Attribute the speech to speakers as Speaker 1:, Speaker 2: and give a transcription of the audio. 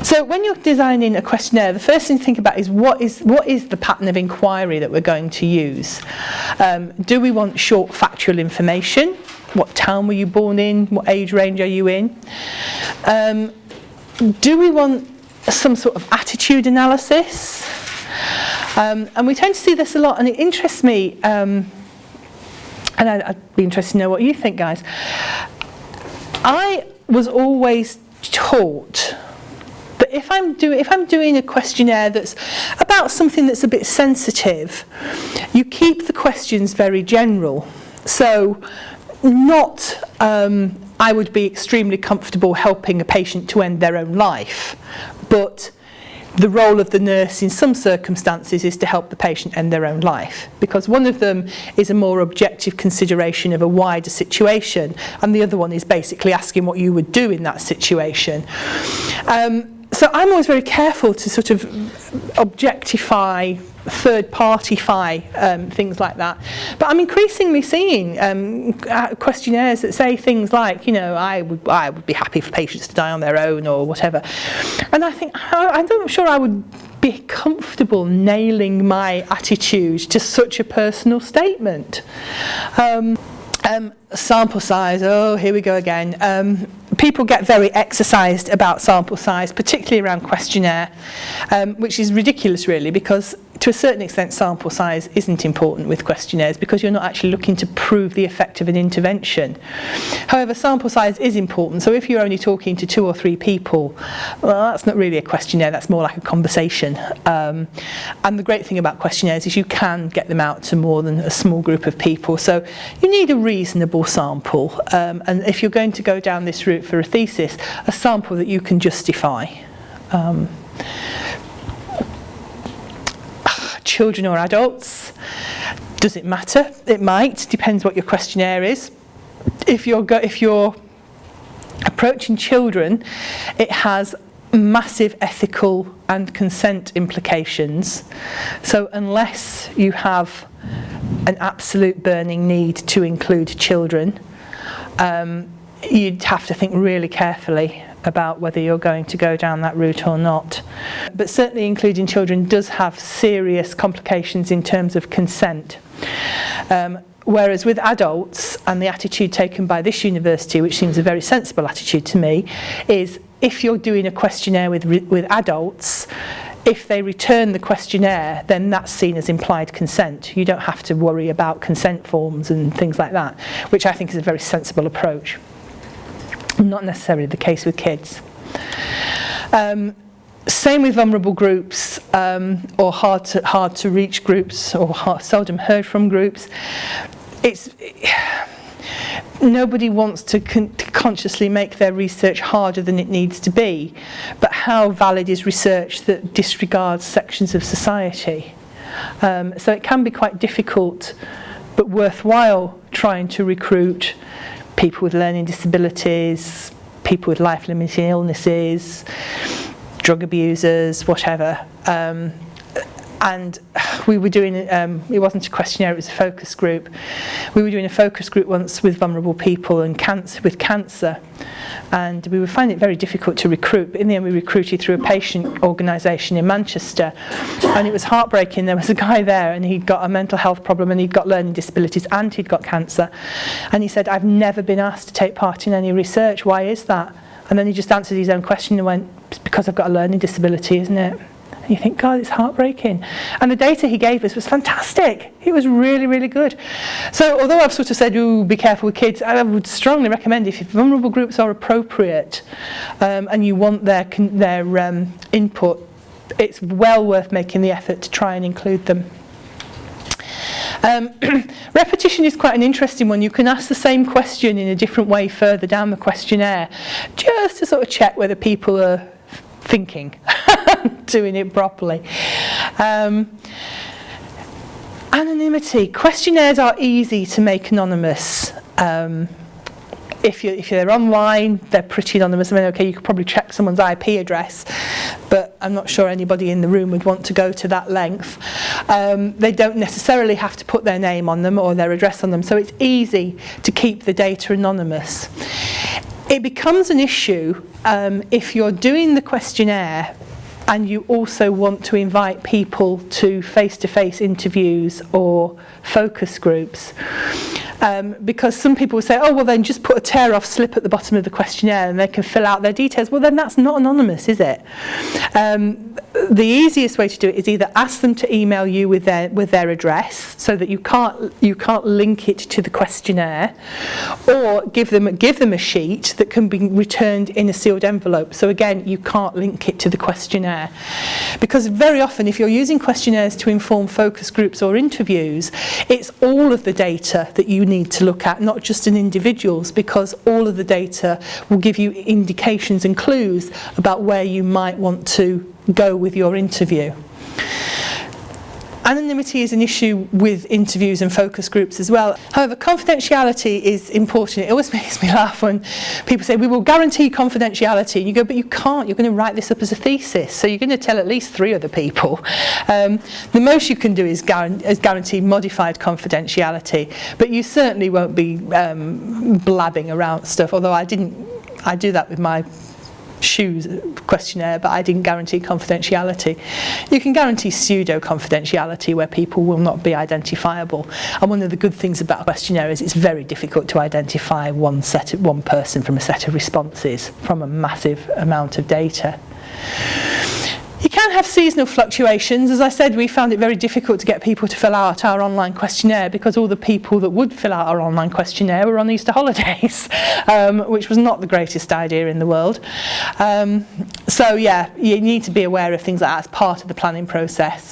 Speaker 1: So when you're designing a questionnaire, the first thing to think about is what is the pattern of inquiry that we're going to use. Do we want short factual information? What town were you born in? What age range are you in? Do we want some sort of attitude analysis? And we tend to see this a lot, and it interests me, and I'd be interested to know what you think, guys. I was always taught that if I'm doing a questionnaire that's about something that's a bit sensitive, you keep the questions very general. So not I would be extremely comfortable helping a patient to end their own life, but the role of the nurse in some circumstances is to help the patient end their own life, because one of them is a more objective consideration of a wider situation, and the other one is basically asking what you would do in that situation. So I'm always very careful to sort of objectify, third-partify things like that. But I'm increasingly seeing questionnaires that say things like, you know, I would be happy for patients to die on their own or whatever. And I think, I'm not sure I would be comfortable nailing my attitude to such a personal statement. Sample size, oh, here we go again. People get very exercised about sample size, particularly around questionnaire, which is ridiculous really, because to a certain extent sample size isn't important with questionnaires because you're not actually looking to prove the effect of an intervention. However, sample size is important, so if you're only talking to 2 or 3 people, well, that's not really a questionnaire, that's more like a conversation. And the great thing about questionnaires is you can get them out to more than a small group of people, so you need a reasonable sample, and if you're going to go down this route for a thesis, a sample that you can justify. Children or adults, does it matter? It might, depends what your questionnaire is. If you're approaching children, it has massive ethical and consent implications. So unless you have an absolute burning need to include children, you'd have to think really carefully about whether you're going to go down that route or not. But certainly including children does have serious complications in terms of consent. Whereas with adults, and the attitude taken by this university, which seems a very sensible attitude to me, is if you're doing a questionnaire with adults, if they return the questionnaire, then that's seen as implied consent. You don't have to worry about consent forms and things like that, which I think is a very sensible approach. Not necessarily the case with kids. Same with vulnerable groups, or hard to reach groups, or seldom heard from groups. Nobody wants to consciously make their research harder than it needs to be, but how valid is research that disregards sections of society? So it can be quite difficult, but worthwhile trying to recruit people with learning disabilities, people with life-limiting illnesses, drug abusers, whatever. And we were doing, it wasn't a questionnaire, it was a focus group. We were doing a focus group once with vulnerable people and with cancer. And we were finding it very difficult to recruit. But in the end, we recruited through a patient organisation in Manchester. And it was heartbreaking. There was a guy there, and he'd got a mental health problem, and he'd got learning disabilities, and he'd got cancer. And he said, I've never been asked to take part in any research. Why is that? And then he just answered his own question and went, it's because I've got a learning disability, isn't it? And you think, God, it's heartbreaking. And the data he gave us was fantastic. It was really, really good. So although I've sort of said, ooh, be careful with kids, I would strongly recommend if vulnerable groups are appropriate and you want their input, it's well worth making the effort to try and include them. Repetition is quite an interesting one. You can ask the same question in a different way further down the questionnaire, just to sort of check whether people are thinking, doing it properly. Anonymity. Questionnaires are easy to make anonymous. If they're online, they're pretty anonymous. I mean, okay, you could probably check someone's IP address, but I'm not sure anybody in the room would want to go to that length. They don't necessarily have to put their name on them or their address on them, so it's easy to keep the data anonymous. It becomes an issue if you're doing the questionnaire and you also want to invite people to face-to-face interviews or focus groups. Because some people will say, oh, well, then just put a tear-off slip at the bottom of the questionnaire and they can fill out their details. Well, then that's not anonymous, is it? The easiest way to do it is either ask them to email you with their address so that you can't link it to the questionnaire, or give them a sheet that can be returned in a sealed envelope. So again, you can't link it to the questionnaire. Because very often, if you're using questionnaires to inform focus groups or interviews, it's all of the data that you need to look at, not just an individual's, because all of the data will give you indications and clues about where you might want to go with your interview. Anonymity is an issue with interviews and focus groups as well. However, confidentiality is important. It always makes me laugh when people say, we will guarantee confidentiality. And you go, but you can't. You're going to write this up as a thesis. So you're going to tell at least 3 other people. The most you can do is guarantee modified confidentiality. But you certainly won't be blabbing around stuff, although I do that with my shoes questionnaire, but I didn't guarantee confidentiality. You can guarantee pseudo confidentiality where people will not be identifiable, and one of the good things about a questionnaire is it's very difficult to identify one person from a set of responses from a massive amount of data. You can have seasonal fluctuations. As I said, we found it very difficult to get people to fill out our online questionnaire because all the people that would fill out our online questionnaire were on Easter holidays, which was not the greatest idea in the world. So yeah, you need to be aware of things like that as part of the planning process.